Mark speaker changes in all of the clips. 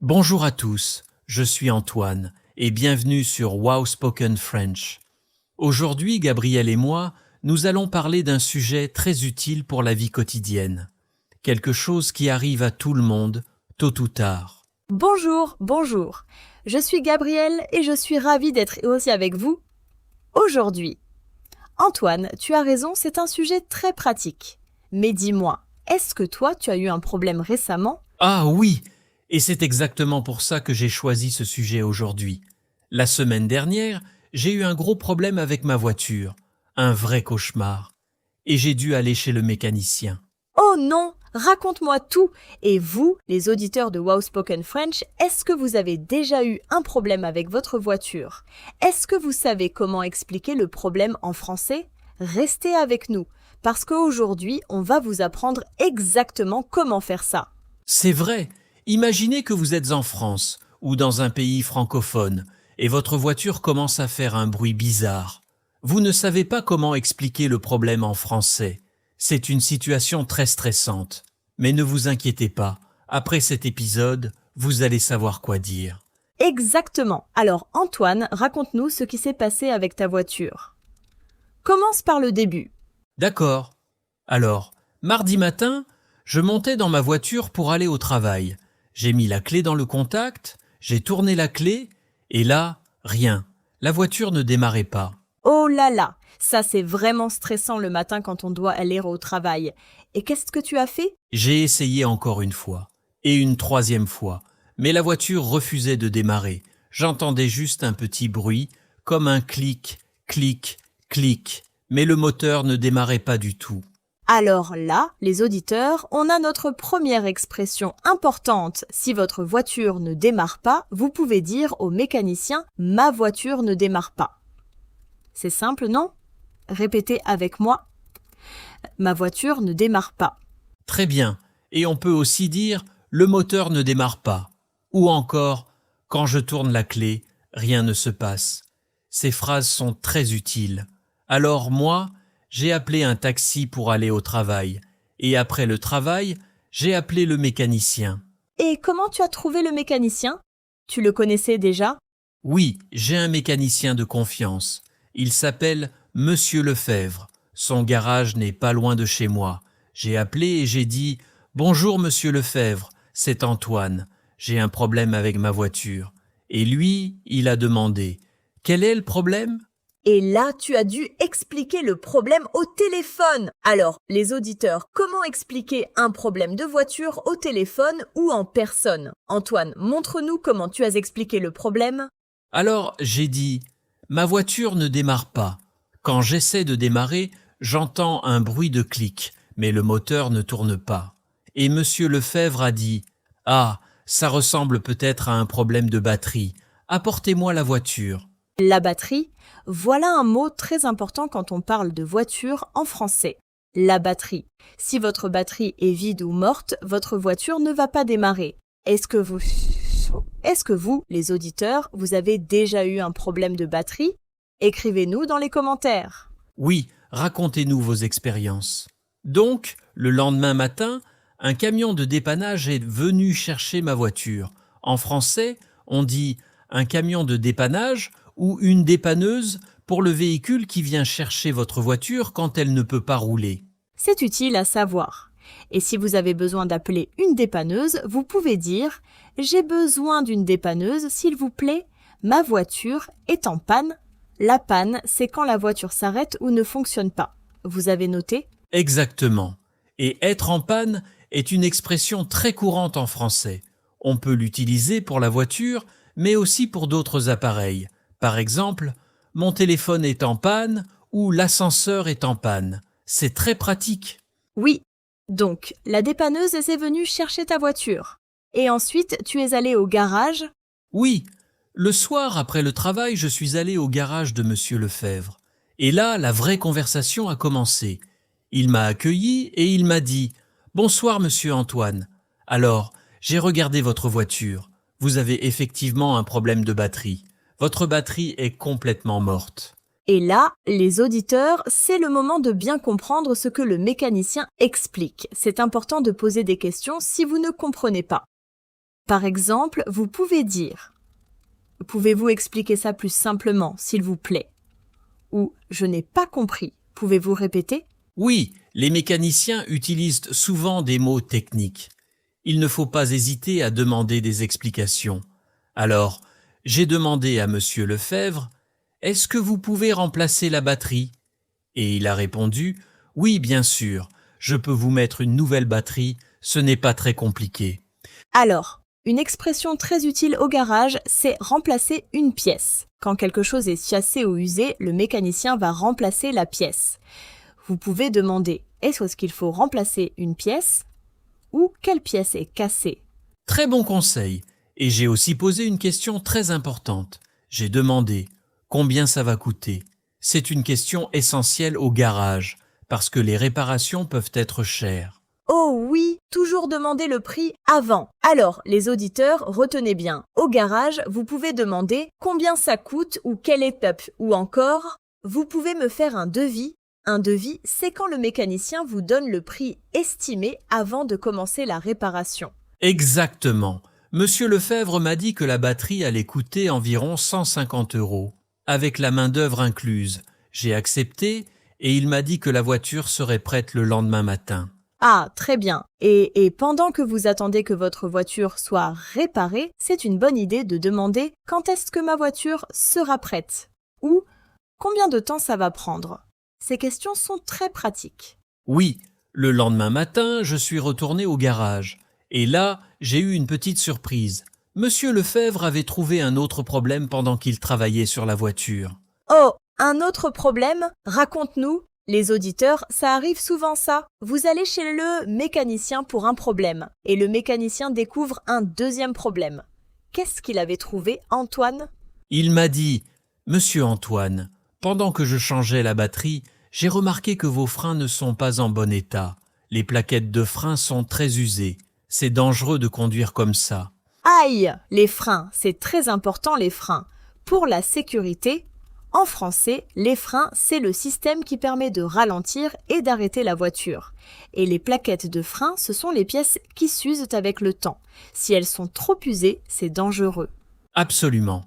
Speaker 1: Bonjour à tous, je suis Antoine et bienvenue sur Wow Spoken French. Aujourd'hui, Gabriel et moi, nous allons parler d'un sujet très utile pour la vie quotidienne. Quelque chose qui arrive à tout le monde, tôt ou tard.
Speaker 2: Bonjour. Je suis Gabrielle et je suis ravie d'être aussi avec vous aujourd'hui. Antoine, tu as raison, c'est un sujet très pratique. Mais dis-moi, est-ce que toi, tu as eu un problème récemment?
Speaker 1: Ah oui, et c'est exactement pour ça que j'ai choisi ce sujet aujourd'hui. La semaine dernière, j'ai eu un gros problème avec ma voiture, un vrai cauchemar, et j'ai dû aller chez le mécanicien.
Speaker 2: Oh non, raconte-moi tout. Et vous, les auditeurs de Wow Spoken French, est-ce que vous avez déjà eu un problème avec votre voiture? Est-ce que vous savez comment expliquer le problème en français? Restez avec nous, parce qu'aujourd'hui, on va vous apprendre exactement comment faire ça.
Speaker 1: C'est vrai, imaginez que vous êtes en France ou dans un pays francophone et votre voiture commence à faire un bruit bizarre. Vous ne savez pas comment expliquer le problème en français. C'est une situation très stressante. Mais ne vous inquiétez pas, après cet épisode, vous allez savoir quoi dire.
Speaker 2: Exactement. Alors Antoine, raconte-nous ce qui s'est passé avec ta voiture. Commence par le début.
Speaker 1: D'accord. Alors, mardi matin, je montais dans ma voiture pour aller au travail. J'ai mis la clé dans le contact, j'ai tourné la clé, et là, rien. La voiture ne démarrait pas.
Speaker 2: Oh là là, ça c'est vraiment stressant le matin quand on doit aller au travail. Et qu'est-ce que tu as fait?
Speaker 1: J'ai essayé encore une fois, et une troisième fois, mais la voiture refusait de démarrer. J'entendais juste un petit bruit, comme un clic, clic, clic, mais le moteur ne démarrait pas du tout.
Speaker 2: Alors là, les auditeurs, on a notre première expression importante. Si votre voiture ne démarre pas, vous pouvez dire au mécanicien « ma voiture ne démarre pas ». C'est simple, non? Répétez avec moi. Ma voiture ne démarre pas.
Speaker 1: Très bien, et on peut aussi dire « le moteur ne démarre pas » ou encore « quand je tourne la clé, rien ne se passe ». Ces phrases sont très utiles. Alors moi, j'ai appelé un taxi pour aller au travail, et après le travail, j'ai appelé le mécanicien.
Speaker 2: Et comment tu as trouvé le mécanicien? Tu le connaissais déjà?
Speaker 1: Oui, j'ai un mécanicien de confiance. Il s'appelle Monsieur Lefebvre. Son garage n'est pas loin de chez moi. J'ai appelé et j'ai dit « Bonjour Monsieur Lefebvre, c'est Antoine. J'ai un problème avec ma voiture. » Et lui, il a demandé « Quel est le problème ?»
Speaker 2: Et là, tu as dû expliquer le problème au téléphone. Alors, les auditeurs, comment expliquer un problème de voiture au téléphone ou en personne? Antoine, montre-nous comment tu as expliqué le problème.
Speaker 1: Alors j'ai dit « Ma voiture ne démarre pas. Quand j'essaie de démarrer, j'entends un bruit de clic, mais le moteur ne tourne pas. » Et Monsieur Lefebvre a dit « Ah, ça ressemble peut-être à un problème de batterie. Apportez-moi la voiture. »
Speaker 2: La batterie, voilà un mot très important quand on parle de voiture en français. La batterie. Si votre batterie est vide ou morte, votre voiture ne va pas démarrer. Est-ce que vous, les auditeurs, vous avez déjà eu un problème de batterie? Écrivez-nous dans les commentaires.
Speaker 1: Oui, racontez-nous vos expériences. Donc, le lendemain matin, un camion de dépannage est venu chercher ma voiture. En français, on dit un camion de dépannage ou une dépanneuse pour le véhicule qui vient chercher votre voiture quand elle ne peut pas rouler.
Speaker 2: C'est utile à savoir. Et si vous avez besoin d'appeler une dépanneuse, vous pouvez dire « J'ai besoin d'une dépanneuse, s'il vous plaît. Ma voiture est en panne. » La panne, c'est quand la voiture s'arrête ou ne fonctionne pas. Vous avez noté?
Speaker 1: Exactement. Et être en panne est une expression très courante en français. On peut l'utiliser pour la voiture, mais aussi pour d'autres appareils. Par exemple, mon téléphone est en panne ou l'ascenseur est en panne. C'est très pratique.
Speaker 2: Oui. Donc, la dépanneuse est venue chercher ta voiture. Et ensuite, tu es allé au garage.
Speaker 1: Oui, le soir après le travail, je suis allé au garage de Monsieur Lefebvre. Et là, la vraie conversation a commencé. Il m'a accueilli et il m'a dit « Bonsoir Monsieur Antoine. Alors, j'ai regardé votre voiture. Vous avez effectivement un problème de batterie. Votre batterie est complètement morte. »
Speaker 2: Et là, les auditeurs, c'est le moment de bien comprendre ce que le mécanicien explique. C'est important de poser des questions si vous ne comprenez pas. Par exemple, vous pouvez dire « Pouvez-vous expliquer ça plus simplement, s'il vous plaît ?» ou « Je n'ai pas compris, pouvez-vous répéter ?»
Speaker 1: Oui, les mécaniciens utilisent souvent des mots techniques. Il ne faut pas hésiter à demander des explications. Alors, j'ai demandé à Monsieur Lefebvre « Est-ce que vous pouvez remplacer la batterie ?» Et il a répondu « Oui, bien sûr, je peux vous mettre une nouvelle batterie, ce n'est pas très compliqué. »
Speaker 2: Alors, une expression très utile au garage, c'est remplacer une pièce. Quand quelque chose est cassé ou usé, le mécanicien va remplacer la pièce. Vous pouvez demander « Est-ce qu'il faut remplacer une pièce ?» ou « Quelle pièce est cassée ?»
Speaker 1: Très bon conseil. Et j'ai aussi posé une question très importante. J'ai demandé « Combien ça va coûter ?» C'est une question essentielle au garage, parce que les réparations peuvent être chères.
Speaker 2: Oh oui, toujours demander le prix avant. Alors, les auditeurs, retenez bien. Au garage, vous pouvez demander combien ça coûte ou quelle étape. Ou encore, vous pouvez me faire un devis. Un devis, c'est quand le mécanicien vous donne le prix estimé avant de commencer la réparation.
Speaker 1: Exactement. Monsieur Lefebvre m'a dit que la batterie allait coûter environ 150 €, avec la main-d'œuvre incluse. J'ai accepté et il m'a dit que la voiture serait prête le lendemain matin.
Speaker 2: Ah, très bien. Et pendant que vous attendez que votre voiture soit réparée, c'est une bonne idée de demander quand est-ce que ma voiture sera prête ou combien de temps ça va prendre. Ces questions sont très pratiques.
Speaker 1: Oui, le lendemain matin, je suis retourné au garage. Et là, j'ai eu une petite surprise. Monsieur Lefebvre avait trouvé un autre problème pendant qu'il travaillait sur la voiture.
Speaker 2: Oh, un autre problème? Raconte-nous. Les auditeurs, ça arrive souvent ça. Vous allez chez le mécanicien pour un problème et le mécanicien découvre un deuxième problème. Qu'est-ce qu'il avait trouvé, Antoine?
Speaker 1: Il m'a dit « Monsieur Antoine, pendant que je changeais la batterie, j'ai remarqué que vos freins ne sont pas en bon état. Les plaquettes de frein sont très usées. C'est dangereux de conduire comme ça. »
Speaker 2: Aïe! Les freins, c'est très important les freins. Pour la sécurité, en français, les freins, c'est le système qui permet de ralentir et d'arrêter la voiture. Et les plaquettes de frein, ce sont les pièces qui s'usent avec le temps. Si elles sont trop usées, c'est dangereux.
Speaker 1: Absolument.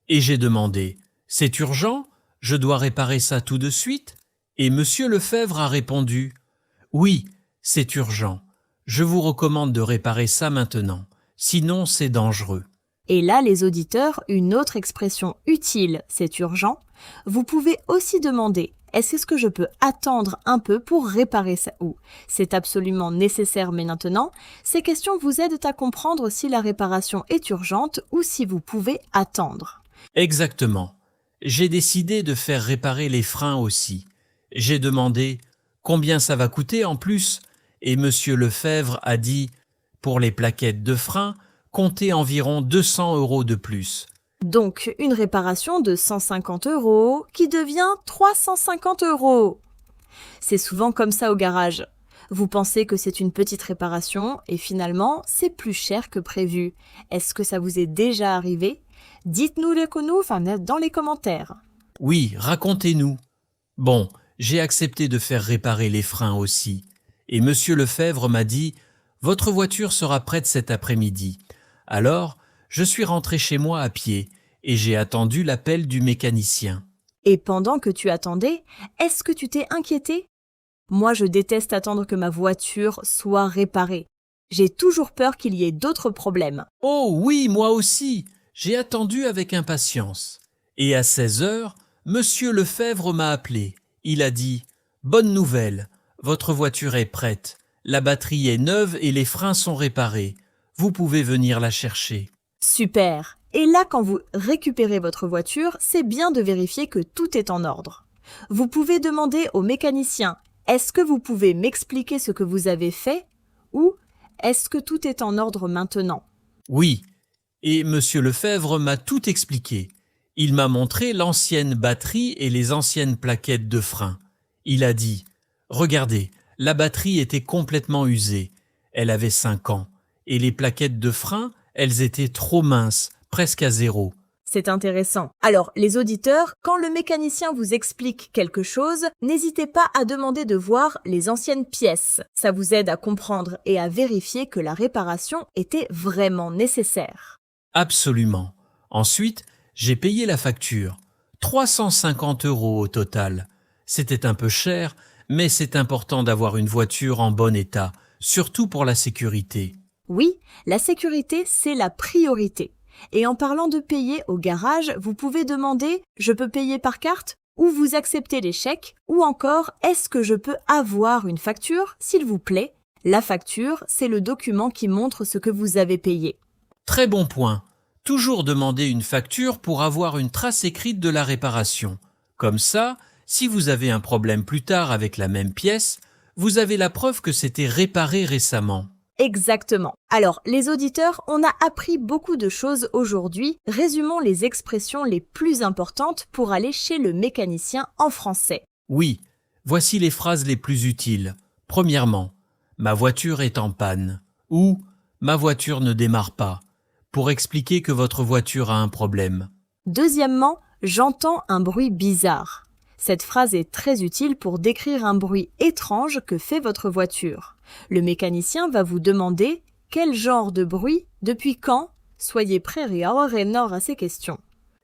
Speaker 1: Et j'ai demandé « C'est urgent? Je dois réparer ça tout de suite ?» Et Monsieur Lefebvre a répondu « Oui, c'est urgent. Je vous recommande de réparer ça maintenant. Sinon, c'est dangereux. »
Speaker 2: Et là, les auditeurs, une autre expression utile, c'est urgent. Vous pouvez aussi demander « Est-ce que je peux attendre un peu pour réparer ça ?» ou « C'est absolument nécessaire mais maintenant ?» Ces questions vous aident à comprendre si la réparation est urgente ou si vous pouvez attendre.
Speaker 1: Exactement. J'ai décidé de faire réparer les freins aussi. J'ai demandé « Combien ça va coûter en plus ?» Et Monsieur Lefebvre a dit « Pour les plaquettes de frein, comptez environ 200 € de plus. »
Speaker 2: Donc, une réparation de 150 € qui devient 350 €. C'est souvent comme ça au garage. Vous pensez que c'est une petite réparation et finalement, c'est plus cher que prévu. Est-ce que ça vous est déjà arrivé? Dites-nous-le dans les commentaires.
Speaker 1: Oui, racontez-nous. Bon, j'ai accepté de faire réparer les freins aussi. Et Monsieur Lefebvre m'a dit « Votre voiture sera prête cet après-midi. » Alors, je suis rentré chez moi à pied et j'ai attendu l'appel du mécanicien.
Speaker 2: Et pendant que tu attendais, est-ce que tu t'es inquiété? Moi, je déteste attendre que ma voiture soit réparée. J'ai toujours peur qu'il y ait d'autres problèmes.
Speaker 1: Oh oui, moi aussi. J'ai attendu avec impatience. Et à 16 heures, Monsieur Lefebvre m'a appelé. Il a dit « Bonne nouvelle, votre voiture est prête. La batterie est neuve et les freins sont réparés. Vous pouvez venir la chercher. »
Speaker 2: Super! Et là, quand vous récupérez votre voiture, c'est bien de vérifier que tout est en ordre. Vous pouvez demander au mécanicien « Est-ce que vous pouvez m'expliquer ce que vous avez fait ?» ou « Est-ce que tout est en ordre maintenant ?»
Speaker 1: Oui, et Monsieur Lefebvre m'a tout expliqué. Il m'a montré l'ancienne batterie et les anciennes plaquettes de frein. Il a dit « Regardez, la batterie était complètement usée. Elle avait 5 ans. Et les plaquettes de frein, elles étaient trop minces, presque à 0. »
Speaker 2: C'est intéressant. Alors, les auditeurs, quand le mécanicien vous explique quelque chose, n'hésitez pas à demander de voir les anciennes pièces. Ça vous aide à comprendre et à vérifier que la réparation était vraiment nécessaire.
Speaker 1: Absolument. Ensuite, j'ai payé la facture. 350 € au total. C'était un peu cher, mais c'est important d'avoir une voiture en bon état, surtout pour la sécurité.
Speaker 2: Oui, la sécurité, c'est la priorité. Et en parlant de payer au garage, vous pouvez demander « Je peux payer par carte ?» ou vous acceptez les chèques, ou encore « Est-ce que je peux avoir une facture, s'il vous plaît ?» La facture, c'est le document qui montre ce que vous avez payé.
Speaker 1: Très bon point. Toujours demander une facture pour avoir une trace écrite de la réparation. Comme ça, si vous avez un problème plus tard avec la même pièce, vous avez la preuve que c'était réparé récemment.
Speaker 2: Exactement. Alors, les auditeurs, on a appris beaucoup de choses aujourd'hui. Résumons les expressions les plus importantes pour aller chez le mécanicien en français.
Speaker 1: Oui, voici les phrases les plus utiles. Premièrement, ma voiture est en panne ou ma voiture ne démarre pas, pour expliquer que votre voiture a un problème.
Speaker 2: Deuxièmement, j'entends un bruit bizarre. Cette phrase est très utile pour décrire un bruit étrange que fait votre voiture. Le mécanicien va vous demander quel genre de bruit, depuis quand. Soyez prêts à ces questions.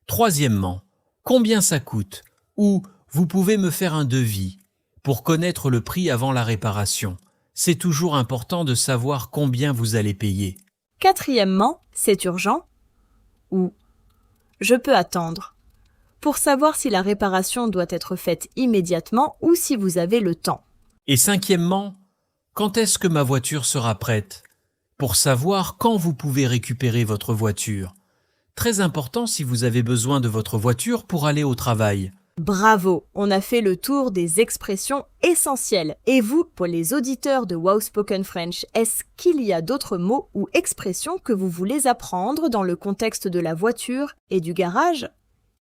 Speaker 1: Troisièmement, combien ça coûte ou vous pouvez me faire un devis pour connaître le prix avant la réparation. C'est toujours important de savoir combien vous allez payer.
Speaker 2: Quatrièmement, c'est urgent ou je peux attendre, pour savoir si la réparation doit être faite immédiatement ou si vous avez le temps.
Speaker 1: Et cinquièmement, quand est-ce que ma voiture sera prête? Pour savoir quand vous pouvez récupérer votre voiture. Très important si vous avez besoin de votre voiture pour aller au travail.
Speaker 2: Bravo, on a fait le tour des expressions essentielles. Et vous, pour les auditeurs de Wow Spoken French, est-ce qu'il y a d'autres mots ou expressions que vous voulez apprendre dans le contexte de la voiture et du garage?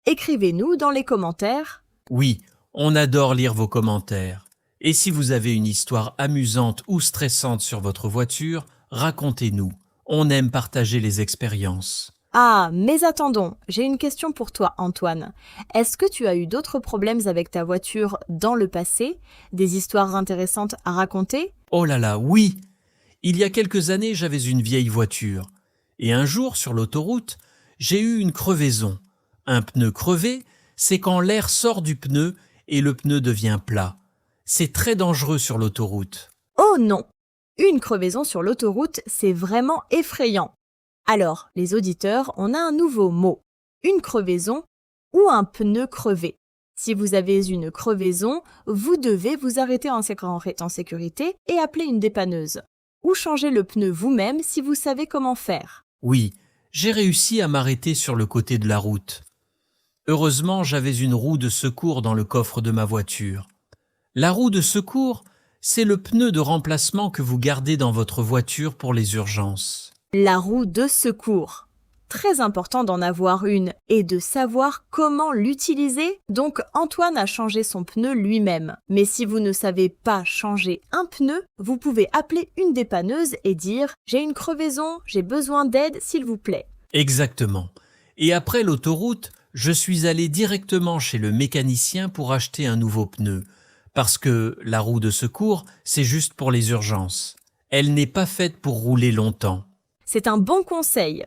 Speaker 2: Écrivez-nous dans les commentaires.
Speaker 1: Oui, on adore lire vos commentaires. Et si vous avez une histoire amusante ou stressante sur votre voiture, racontez-nous. On aime partager les expériences.
Speaker 2: Ah, mais attendons, j'ai une question pour toi, Antoine. Est-ce que tu as eu d'autres problèmes avec ta voiture dans le passé? Des histoires intéressantes à raconter?
Speaker 1: Oh là là, oui! Il y a quelques années, j'avais une vieille voiture. Et un jour, sur l'autoroute, j'ai eu une crevaison. Un pneu crevé, c'est quand l'air sort du pneu et le pneu devient plat. C'est très dangereux sur l'autoroute.
Speaker 2: Oh non! Une crevaison sur l'autoroute, c'est vraiment effrayant. Alors, les auditeurs, on a un nouveau mot. Une crevaison ou un pneu crevé. Si vous avez une crevaison, vous devez vous arrêter en sécurité et appeler une dépanneuse. Ou changer le pneu vous-même si vous savez comment faire.
Speaker 1: Oui, j'ai réussi à m'arrêter sur le côté de la route. Heureusement, j'avais une roue de secours dans le coffre de ma voiture. La roue de secours, c'est le pneu de remplacement que vous gardez dans votre voiture pour les urgences.
Speaker 2: La roue de secours. Très important d'en avoir une et de savoir comment l'utiliser. Donc Antoine a changé son pneu lui-même. Mais si vous ne savez pas changer un pneu, vous pouvez appeler une dépanneuse et dire « J'ai une crevaison, j'ai besoin d'aide, s'il vous plaît ».
Speaker 1: Exactement. Et après l'autoroute, je suis allé directement chez le mécanicien pour acheter un nouveau pneu. Parce que la roue de secours, c'est juste pour les urgences. Elle n'est pas faite pour rouler longtemps.
Speaker 2: C'est un bon conseil.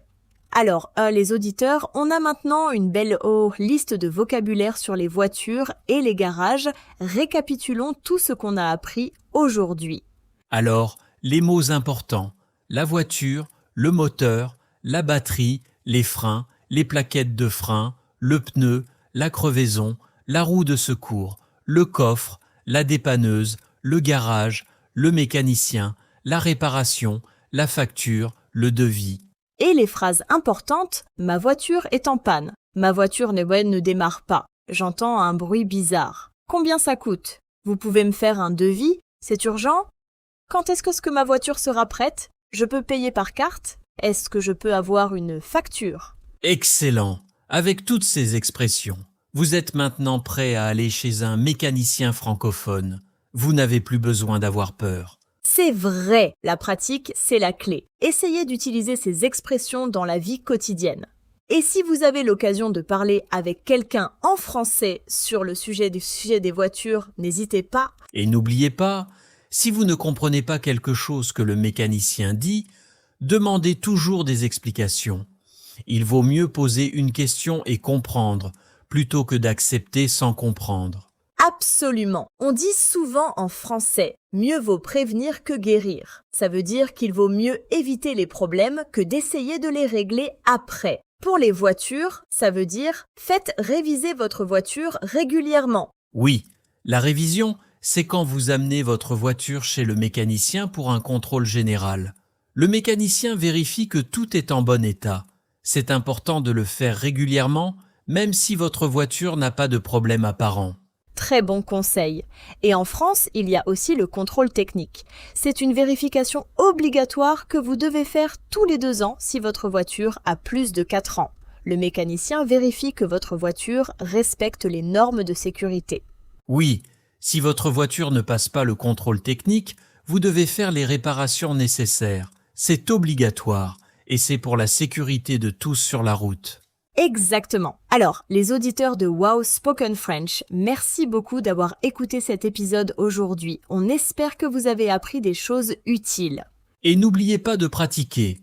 Speaker 2: Alors, les auditeurs, on a maintenant une belle liste de vocabulaire sur les voitures et les garages. Récapitulons tout ce qu'on a appris aujourd'hui.
Speaker 1: Alors, les mots importants, la voiture, le moteur, la batterie, les freins, les plaquettes de frein, le pneu, la crevaison, la roue de secours, le coffre, la dépanneuse, le garage, le mécanicien, la réparation, la facture, le devis.
Speaker 2: Et les phrases importantes, ma voiture est en panne, ma voiture ne démarre pas, j'entends un bruit bizarre. Combien ça coûte? Vous pouvez me faire un devis? C'est urgent? Quand est-ce que ma voiture sera prête? Je peux payer par carte? Est-ce que je peux avoir une facture?
Speaker 1: Excellent! Avec toutes ces expressions, vous êtes maintenant prêt à aller chez un mécanicien francophone. Vous n'avez plus besoin d'avoir peur.
Speaker 2: C'est vrai, la pratique, c'est la clé. Essayez d'utiliser ces expressions dans la vie quotidienne. Et si vous avez l'occasion de parler avec quelqu'un en français sur le sujet des voitures, n'hésitez pas.
Speaker 1: Et n'oubliez pas, si vous ne comprenez pas quelque chose que le mécanicien dit, demandez toujours des explications. Il vaut mieux poser une question et comprendre, plutôt que d'accepter sans comprendre.
Speaker 2: Absolument. On dit souvent en français « mieux vaut prévenir que guérir ». Ça veut dire qu'il vaut mieux éviter les problèmes que d'essayer de les régler après. Pour les voitures, ça veut dire « faites réviser votre voiture régulièrement ».
Speaker 1: Oui, la révision, c'est quand vous amenez votre voiture chez le mécanicien pour un contrôle général. Le mécanicien vérifie que tout est en bon état. C'est important de le faire régulièrement, même si votre voiture n'a pas de problème apparent.
Speaker 2: Très bon conseil. Et en France, il y a aussi le contrôle technique. C'est une vérification obligatoire que vous devez faire tous les 2 ans si votre voiture a plus de 4 ans. Le mécanicien vérifie que votre voiture respecte les normes de sécurité.
Speaker 1: Oui, si votre voiture ne passe pas le contrôle technique, vous devez faire les réparations nécessaires. C'est obligatoire et c'est pour la sécurité de tous sur la route.
Speaker 2: Exactement. Alors, les auditeurs de Wow Spoken French, merci beaucoup d'avoir écouté cet épisode aujourd'hui. On espère que vous avez appris des choses utiles.
Speaker 1: Et n'oubliez pas de pratiquer.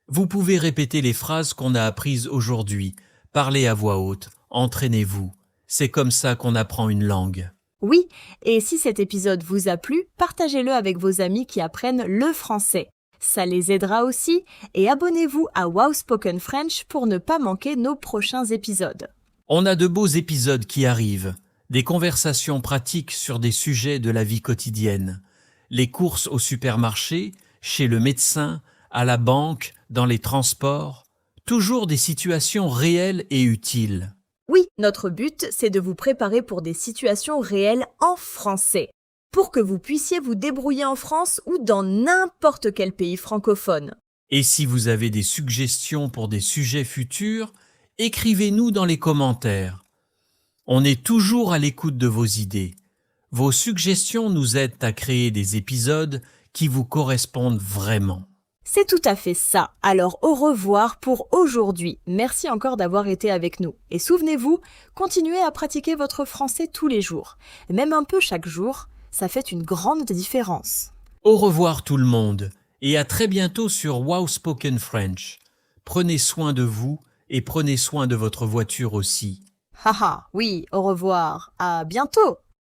Speaker 1: Vous pouvez répéter les phrases qu'on a apprises aujourd'hui. Parlez à voix haute, entraînez-vous. C'est comme ça qu'on apprend une langue.
Speaker 2: Oui, et si cet épisode vous a plu, partagez-le avec vos amis qui apprennent le français. Ça les aidera aussi, et abonnez-vous à Wow Spoken French pour ne pas manquer nos prochains épisodes.
Speaker 1: On a de beaux épisodes qui arrivent, des conversations pratiques sur des sujets de la vie quotidienne, les courses au supermarché, chez le médecin, à la banque, dans les transports, toujours des situations réelles et utiles.
Speaker 2: Oui, notre but, c'est de vous préparer pour des situations réelles en français, pour que vous puissiez vous débrouiller en France ou dans n'importe quel pays francophone.
Speaker 1: Et si vous avez des suggestions pour des sujets futurs, écrivez-nous dans les commentaires. On est toujours à l'écoute de vos idées. Vos suggestions nous aident à créer des épisodes qui vous correspondent vraiment.
Speaker 2: C'est tout à fait ça. Alors au revoir pour aujourd'hui. Merci encore d'avoir été avec nous. Et souvenez-vous, continuez à pratiquer votre français tous les jours, même un peu chaque jour. Ça fait une grande différence.
Speaker 1: Au revoir tout le monde et à très bientôt sur Wow Spoken French. Prenez soin de vous et prenez soin de votre voiture aussi.
Speaker 2: Haha, oui, au revoir. À bientôt.